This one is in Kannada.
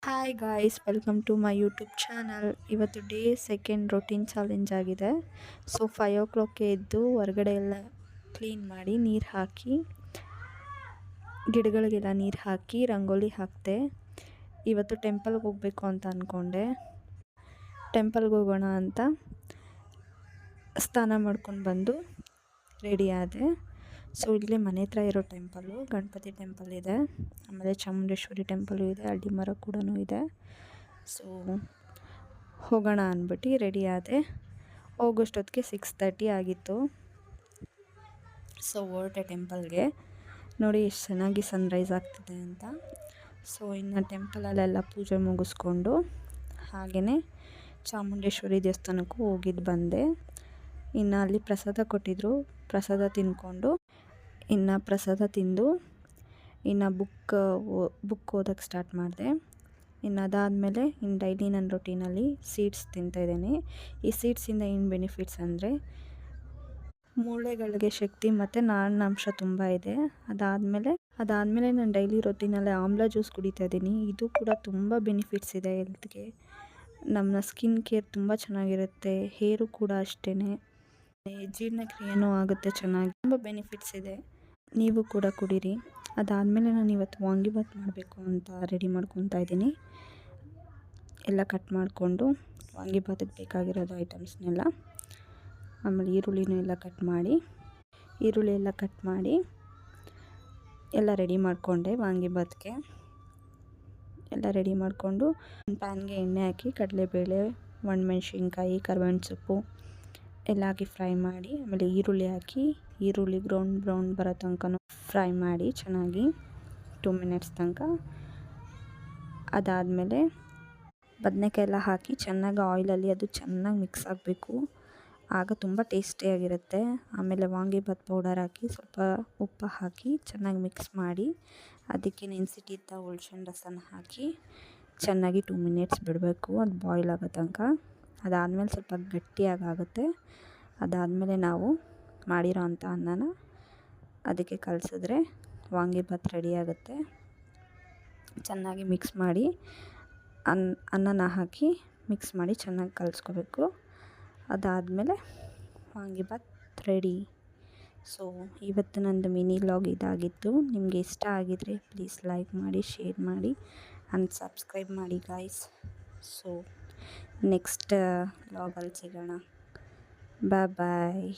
Hi guys, welcome to my YouTube channel. ಇವತ್ತು ಡೇ ಸೆಕೆಂಡ್ ರೊಟೀನ್ ಚಾಲೆಂಜ್ ಆಗಿದೆ. ಸೊ 5 o'clock ಎದ್ದು ಹೊರಗಡೆ ಎಲ್ಲ ಕ್ಲೀನ್ ಮಾಡಿ ನೀರು ಹಾಕಿ ಗಿಡಗಳಿಗೆಲ್ಲ ನೀರು ಹಾಕಿ ರಂಗೋಲಿ ಹಾಕಿದೆ. ಇವತ್ತು ಟೆಂಪಲ್ಗೆ ಹೋಗಬೇಕು ಅಂತ ಅಂದ್ಕೊಂಡೆ. ಟೆಂಪಲ್ಗೆ ಹೋಗೋಣ ಅಂತ ಸ್ನಾನ ಮಾಡ್ಕೊಂಡು ಬಂದು ರೆಡಿ ಆದೆ. ಸೊ ಇಲ್ಲೇ ಮನೆ ಹತ್ರ ಇರೋ ಟೆಂಪಲ್ಲು ಗಣಪತಿ ಟೆಂಪಲ್ ಇದೆ, ಆಮೇಲೆ ಚಾಮುಂಡೇಶ್ವರಿ ಟೆಂಪಲ್ಲು ಇದೆ, ಹಳ್ಳಿ ಮರ ಕೂಡ ಇದೆ. ಸೊ ಹೋಗೋಣ ಅಂದ್ಬಿಟ್ಟು ರೆಡಿ ಆದೆ. ಹೋಗೋಷ್ಟೊತ್ತಿಗೆ 6:30 ಆಗಿತ್ತು. ಸೊ ಹೊರಟೆ ಟೆಂಪಲ್ಗೆ. ನೋಡಿ ಎಷ್ಟು ಚೆನ್ನಾಗಿ ಸನ್ರೈಸ್ ಆಗ್ತಿದೆ ಅಂತ. ಸೊ ಇನ್ನು ಟೆಂಪಲಲ್ಲೆಲ್ಲ ಪೂಜೆ ಮುಗಿಸ್ಕೊಂಡು ಹಾಗೆಯೇ ಚಾಮುಂಡೇಶ್ವರಿ ದೇವಸ್ಥಾನಕ್ಕೂ ಹೋಗಿದ್ದು ಬಂದೆ. ಇನ್ನು ಅಲ್ಲಿ ಪ್ರಸಾದ ಕೊಟ್ಟಿದ್ದರು, ಪ್ರಸಾದ ತಿಂದ್ಕೊಂಡು ಪ್ರಸಾದ ತಿಂದು ಬುಕ್ ಓದೋಕ್ಕೆ ಸ್ಟಾರ್ಟ್ ಮಾಡಿದೆ. ಇನ್ನು ಅದಾದಮೇಲೆ ಡೈಲಿ ನನ್ನ ರೊಟೀನಲ್ಲಿ ಸೀಡ್ಸ್ ತಿಂತಾಯಿದ್ದೀನಿ. ಈ ಸೀಡ್ಸಿಂದ ಏನು ಬೆನಿಫಿಟ್ಸ್ ಅಂದರೆ ಮೂಳೆಗಳಿಗೆ ಶಕ್ತಿ ಮತ್ತು ನಾರಿನಾಂಶ ತುಂಬ ಇದೆ. ಅದಾದಮೇಲೆ ನಾನು ಡೈಲಿ ರೊಟೀನಲ್ಲಿ ಆಮ್ಲ ಜ್ಯೂಸ್ ಕುಡಿತಾ ಇದ್ದೀನಿ. ಇದು ಕೂಡ ತುಂಬ ಬೆನಿಫಿಟ್ಸ್ ಇದೆ ಹೆಲ್ತ್ಗೆ. ನಮ್ಮ ಸ್ಕಿನ್ ಕೇರ್ ತುಂಬ ಚೆನ್ನಾಗಿರುತ್ತೆ. ಹೇರು ಕೂಡ ಅಷ್ಟೇ, ಜೀರ್ಣಕ್ರಿಯೆನೂ ಆಗುತ್ತೆ ಚೆನ್ನಾಗಿ. ತುಂಬ ಬೆನಿಫಿಟ್ಸ್ ಇದೆ, ನೀವು ಕೂಡ ಕುಡೀರಿ. ಅದಾದಮೇಲೆ ನಾನು ಇವತ್ತು ವಾಂಗಿಬಾತ್ ಮಾಡಬೇಕು ಅಂತ ರೆಡಿ ಮಾಡ್ಕೊತಾ ಇದ್ದೀನಿ. ಎಲ್ಲ ಕಟ್ ಮಾಡಿಕೊಂಡು ವಾಂಗಿಬಾತಿಗೆ ಬೇಕಾಗಿರೋದು ಐಟಮ್ಸ್ನೆಲ್ಲ, ಆಮೇಲೆ ಈರುಳ್ಳಿ ಎಲ್ಲ ಕಟ್ ಮಾಡಿ ಎಲ್ಲ ರೆಡಿ ಮಾಡಿಕೊಂಡೆ. ವಾಂಗಿಬಾತ್ಗೆ ಎಲ್ಲ ರೆಡಿ ಮಾಡಿಕೊಂಡು ಪ್ಯಾನ್ಗೆ ಎಣ್ಣೆ ಹಾಕಿ ಕಡಲೆಬೇಳೆ, ಒಣಮೆಣ್ಸಿನ್ಕಾಯಿ, ಕರಿಬೇವಿನ ಸೊಪ್ಪು ಎಲ್ಲ ಹಾಕಿ ಫ್ರೈ ಮಾಡಿ, ಆಮೇಲೆ ಈರುಳ್ಳಿ ಹಾಕಿ ಈರುಳ್ಳಿ ಬ್ರೌನ್ ಬರೋ ತನಕ ಫ್ರೈ ಮಾಡಿ ಚೆನ್ನಾಗಿ 2 minutes ತನಕ. ಅದಾದಮೇಲೆ ಬದನೆಕಾಯಿ ಎಲ್ಲ ಹಾಕಿ ಚೆನ್ನಾಗಿ ಆಯಿಲಲ್ಲಿ ಅದು ಚೆನ್ನಾಗಿ ಮಿಕ್ಸ್ ಆಗಬೇಕು, ಆಗ ತುಂಬ ಟೇಸ್ಟಿಯಾಗಿರುತ್ತೆ. ಆಮೇಲೆ ವಾಂಗಿಬಾತ್ ಪೌಡರ್ ಹಾಕಿ ಸ್ವಲ್ಪ ಉಪ್ಪು ಹಾಕಿ ಚೆನ್ನಾಗಿ ಮಿಕ್ಸ್ ಮಾಡಿ ಅದಕ್ಕೆ ನೆನೆಸಿಟ್ಟಿದ್ದ ಹುಳ್ಸೆಹಣ್ಣು ರಸನ ಹಾಕಿ ಚೆನ್ನಾಗಿ 2 minutes ಬಿಡಬೇಕು, ಅದು ಬಾಯ್ಲ್ ಆಗೋ ತನಕ. ಅದಾದಮೇಲೆ ಸ್ವಲ್ಪ ಗಟ್ಟಿಯಾಗುತ್ತೆ. ಅದಾದಮೇಲೆ ನಾವು ಮಾಡಿರೋ ಅಂಥ ಅನ್ನನ ಅದಕ್ಕೆ ಕಲಸಿದ್ರೆ ವಾಂಗಿಬಾತ್ ರೆಡಿ ಆಗುತ್ತೆ. ಚೆನ್ನಾಗಿ ಮಿಕ್ಸ್ ಮಾಡಿ ಅನ್ನನ ಹಾಕಿ ಮಿಕ್ಸ್ ಮಾಡಿ ಚೆನ್ನಾಗಿ ಕಲಿಸ್ಕೋಬೇಕು. ಅದಾದಮೇಲೆ ವಾಂಗಿಬಾತ್ ರೆಡಿ. ಸೊ ಇವತ್ತು ನಂದು ಮಿನಿ ವ್ಲಾಗ್ ಇದಾಗಿತ್ತು. ನಿಮಗೆ ಇಷ್ಟ ಆಗಿದರೆ ಪ್ಲೀಸ್ ಲೈಕ್ ಮಾಡಿ, ಶೇರ್ ಮಾಡಿ ಆ್ಯಂಡ್ ಸಬ್ಸ್ಕ್ರೈಬ್ ಮಾಡಿ ಗಾಯ್ಸ್. ಸೊ ನೆಕ್ಸ್ಟ್ ವ್ಲಾಗಲ್ಲಿ ಸಿಗೋಣ. ಬಾಯ್.